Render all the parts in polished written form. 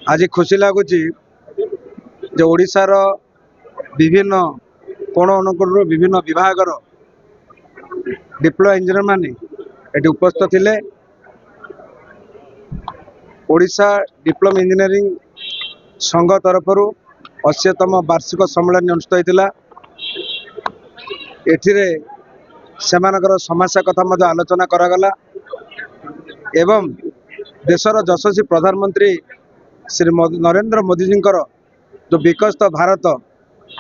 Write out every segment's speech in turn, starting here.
आज खुशी लगुच ओडिशार विभिन्न कोण अनुकोण विभिन्न विभाग डिप्लोमा इंजीनियर माने एटी उपस्थित थिले। ओडिशा डिप्लोमा इंजीनियरिंग संघ तरफ 80तम वार्षिक सम्मेलन अनुष्ठित होता। एथिरे सेमानकर समस्या कथा मध्य आलोचना करागला एवं देशर यशस्वी प्रधानमंत्री श्री नरेंद्र मोदी जी जो विकसित भारत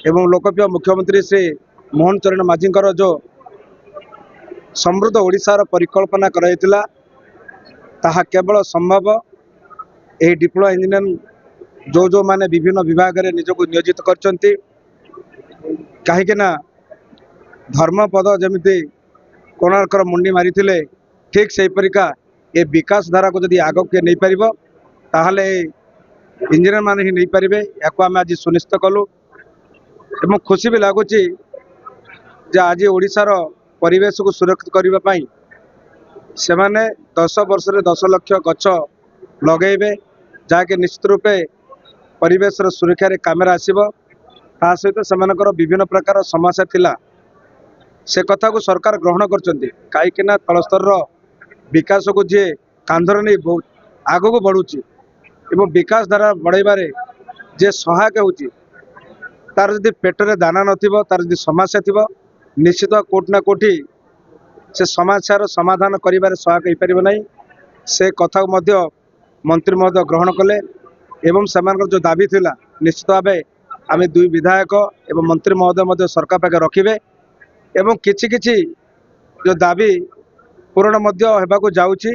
एवं लोकप्रिय मुख्यमंत्री श्री मोहन चरण माझी जो समृद्ध ओडिशार परिकल्पना कराइतिला ताहा केवल संभव यही डिप्लोमा इंजीनियर जो माने विभिन्न विभाग में निजक नियोजित करचंती। कहीं धर्मपद जमिति कोणार्कर मुंडी मारी ठीक से परिका ये विकास धारा को जदि आग के नहीं पारिबो ताहले इंजीनियर माने ही नहीं पारिबे। याको आम आज सुनिश्चित कलु एवं खुशी भी लगुच आज ओडिशार परिवेश को सुरक्षित करने से माने 10 वर्ष रे 10 लाख गछ लगेबे जहाँकि निश्चित रूपे परिवेश सुरक्षा रे कामेरा आसीबो। ता सहित सेमानकर विभिन्न प्रकार समस्या थिला से कथा को सरकार ग्रहण करचंती। कहीं तल स्तर विकास को जी कांधर नहीं आग को बढ़ुची एवं विकास धारा बढ़ाइबारे जे सहायक होची तार जदि पेटरे दाना नथिबो तार जदि समस्या थिबो निश्चित कोट ना कोठी से समस्यार समाधान करिबारे सहायक हो पारिबो नहीं। से कथा को मध्य मंत्री महोदय ग्रहण कले एवं सेमानकर जो दाबी थिला निश्चित भाव आम दुई विधायक एवं मंत्री महोदय मध्य सरकार पाखे रखिबे एवं किछि किछि जो दाबी पूरण मध्य हेबाकु जाउची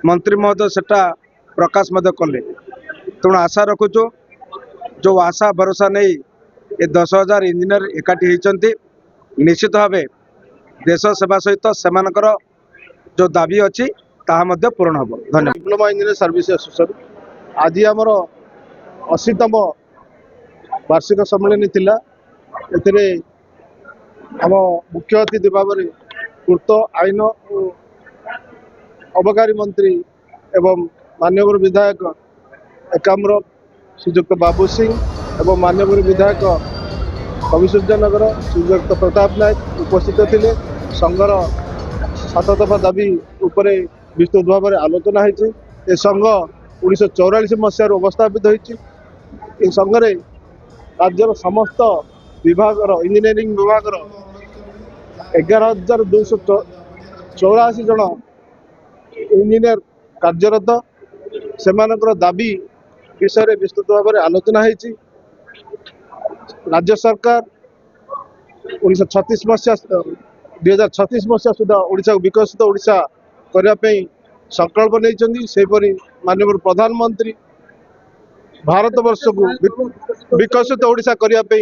मंत्री महोदय सेटा प्रकाश मध्य कले। तेणु आशा रखुचु जो आशा भरोसा नहीं ये 10,000 इंजीनियर एकाठी होती निश्चित भाव देश सेवा सहित सेमानकर जो दाबी अच्छी ताहा मध्य पूरण हम। धन्यवाद। डिप्लोमा इंजीनियर सर्विस एसोसिएशन आज आमर 80तम वार्षिक सम्मेलन थिला। एथिरे आम मुख्य अतिथि भाव में पूर्त आईन और अबकारी मंत्री एवं माननीय विधायक एकाम्र श्रीजुक्त बाबू सिंह एवं माननीय विधायक कविसूर्यनगर श्रीजुक्त प्रताप नायक उपस्थित थिले। संघर 7 दफा दाबी उपरे विस्तृत भाव में आलोचना होती। ए संघ 1944 मसीह अवस्थापित होती। संघरे राज्यर समस्त विभाग इंजीनियरिंग विभाग 11,284 जन इंजीनियर कार्यरत सेमानकर दाबी विषय विस्तृत भाव में आलोचना होती। राज्य सरकार 2036 मसीहा सुधा ओडिशा को विकसित ओडिशा करने संकल्प नहीं। माननीय प्रधानमंत्री भारत वर्ष को विकसित ओडिशा करने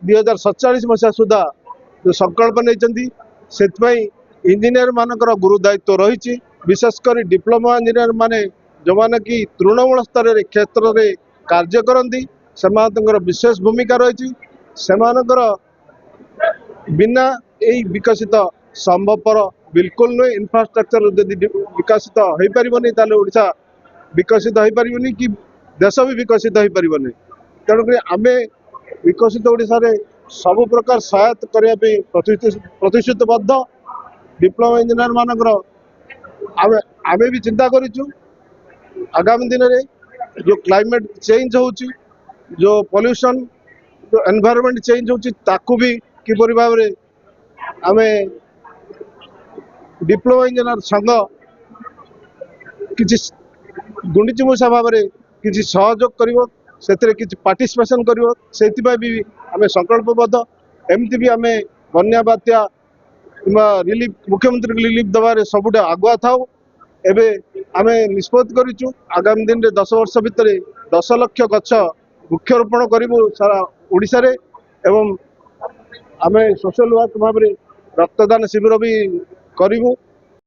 2047 मसीहा सुधा जो संकल्प नहीं इंजीनियर मानकर गुरु दायित्व रही। विशेषकर डिप्लोमा इंजीनियर माने जो माने कि तृणमूल स्तर क्षेत्र में कार्य करती विशेष भूमिका रही। बिना यही विकसित संभवपर बिल्कुल नुहे। इंफ्रास्ट्रक्चर जदि विकसित हो पारनी ताले ओडिशा विकसित हो पारनी कि देश भी विकसित हो पारनी। तेणुक आम विकसित ओडिशा रे सब प्रकार सहायता करने प्रतिश्रुतिबद्ध। डिप्लोमा इंजीनियर मानकर आम भी चिंता करूँ आगामी दिन में जो क्लाइमेट चेंज होची जो पॉल्यूशन जो एनवायरनमेंट चेंज होची ताकू भी किपरि भाव में आम डिप्लोमा इंजीनियर संघ किसी गुंडीचुमुषा भाव में किसी सहयोग कर पार्टिसिपेशन कर भी आम संकल्पबद्ध। एमती भी आम बन्या बात्या रिलीफ मुख्यमंत्री रिलीफ दबार सबुठ आगुआ थाऊ। एवं आम निष्पत्ति करूँ आगामी दिन में 10 वर्ष भितर 10 लाख गछ वृक्षरोपण करूँ सारा ओडिशा रे। एवं आम सोशल वर्क भाव में रक्तदान शिविर भी करूँ।